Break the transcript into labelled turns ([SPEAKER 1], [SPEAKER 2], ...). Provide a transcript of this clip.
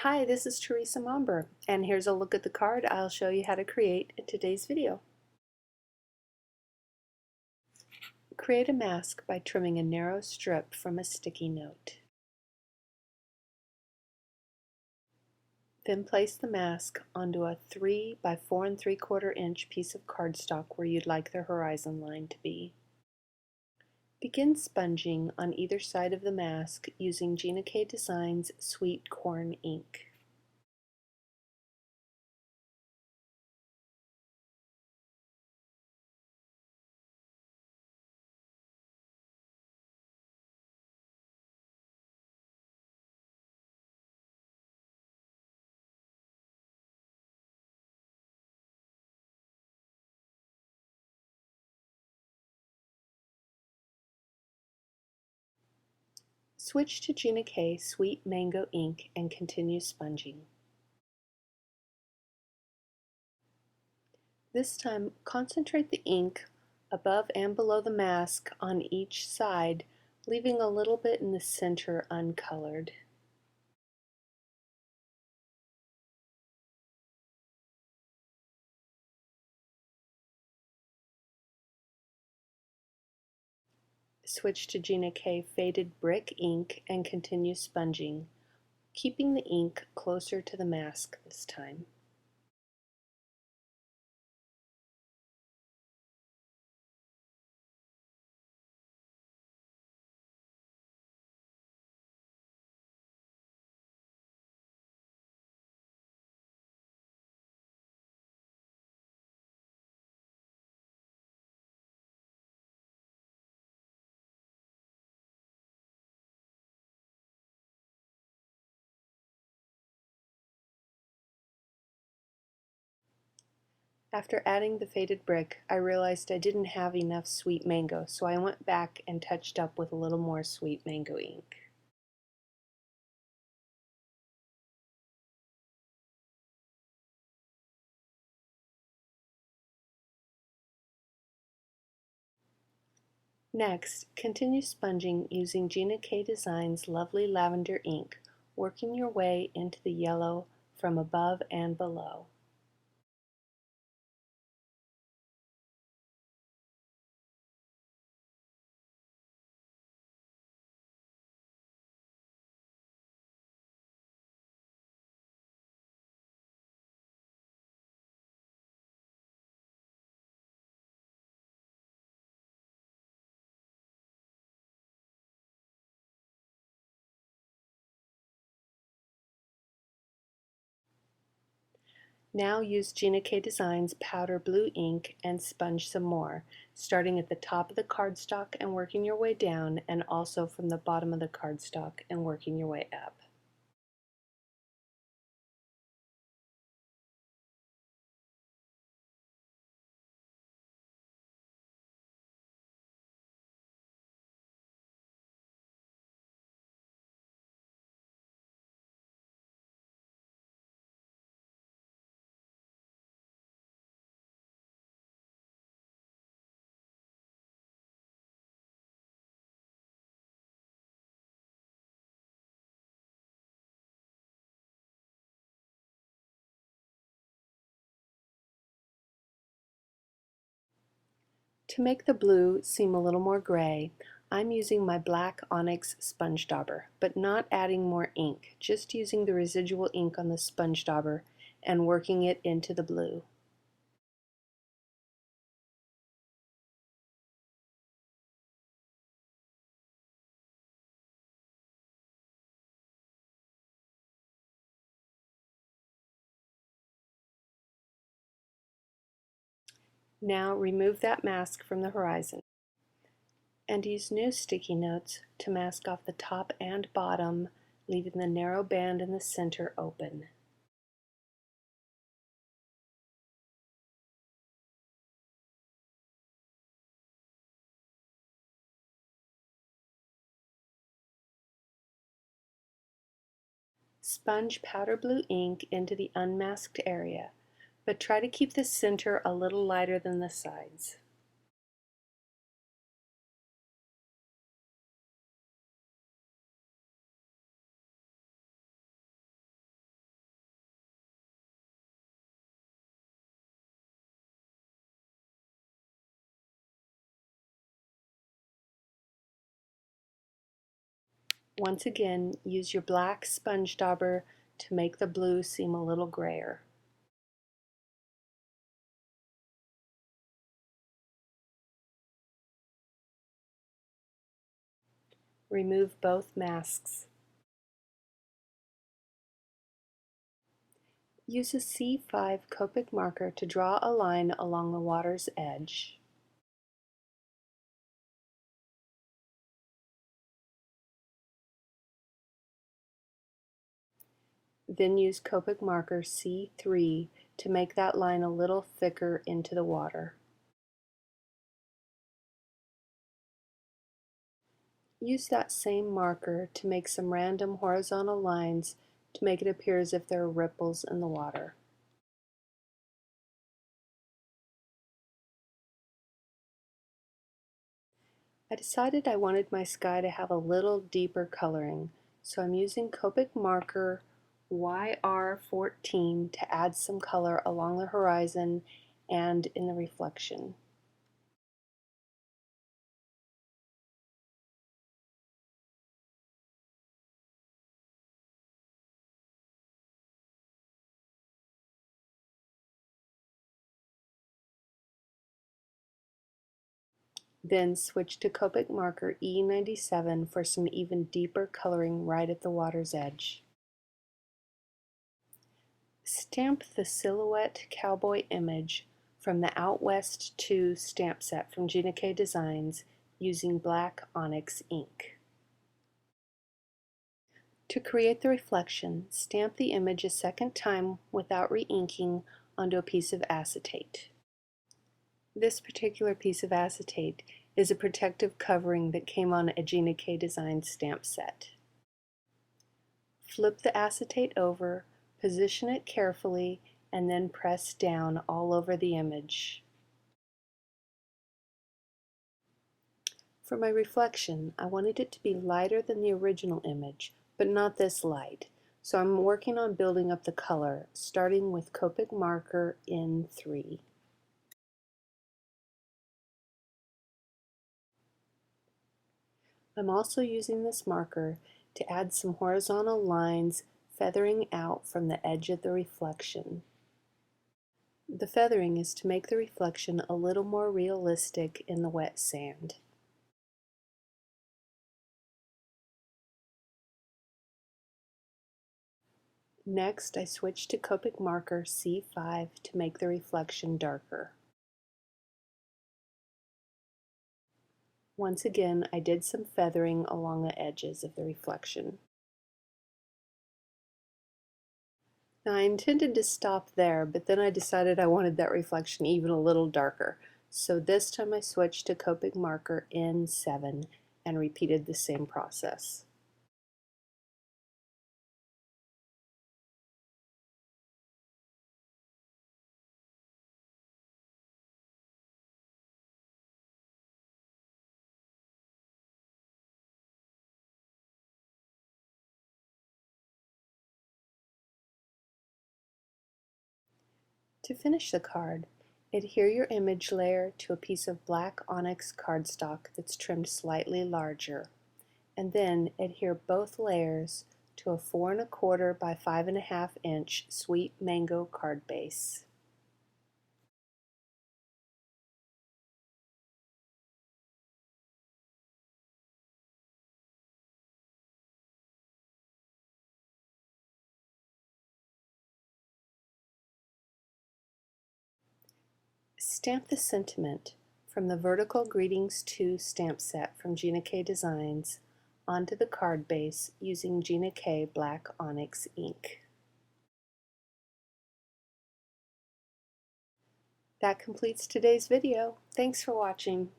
[SPEAKER 1] Hi, this is Teresa Momber, and here's a look at the card I'll show you how to create in today's video. Create a mask by trimming a narrow strip from a sticky note. Then place the mask onto a 3 by 4 3/4 inch piece of cardstock where you'd like the horizon line to be. Begin sponging on either side of the mask using Gina K Designs Sweet Corn ink. Switch to Gina K Sweet Mango ink and continue sponging. This time, concentrate the ink above and below the mask on each side, leaving a little bit in the center uncolored. Switch to Gina K Faded Brick ink and continue sponging, keeping the ink closer to the mask this time. After adding the faded brick, I realized I didn't have enough sweet mango, so I went back and touched up with a little more sweet mango ink. Next, continue sponging using Gina K Designs Lovely Lavender ink, working your way into the yellow from above and below. Now use Gina K Designs powder blue ink and sponge some more, starting at the top of the cardstock and working your way down, and also from the bottom of the cardstock and working your way up. To make the blue seem a little more gray, I'm using my black Onyx sponge dauber, but not adding more ink, just using the residual ink on the sponge dauber and working it into the blue. Now remove that mask from the horizon and use new sticky notes to mask off the top and bottom, leaving the narrow band in the center open. Sponge powder blue ink into the unmasked area, but try to keep the center a little lighter than the sides. Once again, use your black sponge dauber to make the blue seem a little grayer. Remove both masks. Use a C5 Copic marker to draw a line along the water's edge. Then use Copic marker C3 to make that line a little thicker into the water. Use that same marker to make some random horizontal lines to make it appear as if there are ripples in the water. I decided I wanted my sky to have a little deeper coloring, so I'm using Copic marker YR14 to add some color along the horizon and in the reflection. Then switch to Copic marker E97 for some even deeper coloring right at the water's edge. Stamp the silhouette cowboy image from the Outwest 2 stamp set from Gina K Designs using black Onyx ink. To create the reflection, stamp the image a second time without re-inking onto a piece of acetate. This particular piece of acetate is a protective covering that came on a Gina K Designs stamp set. Flip the acetate over, position it carefully, and then press down all over the image. For my reflection, I wanted it to be lighter than the original image, but not this light, so I'm working on building up the color, starting with Copic marker N3. I'm also using this marker to add some horizontal lines feathering out from the edge of the reflection. The feathering is to make the reflection a little more realistic in the wet sand. Next, I switch to Copic marker C5 to make the reflection darker. Once again, I did some feathering along the edges of the reflection. Now I intended to stop there, but then I decided I wanted that reflection even a little darker. So this time I switched to Copic marker N7 and repeated the same process. To finish the card, adhere your image layer to a piece of black onyx cardstock that's trimmed slightly larger, and then adhere both layers to a 4 1/4 by 5 1/2 inch sweet mango card base. Stamp the sentiment from the Vertical Greetings 2 stamp set from Gina K Designs onto the card base using Gina K Black Onyx ink. That completes today's video. Thanks for watching.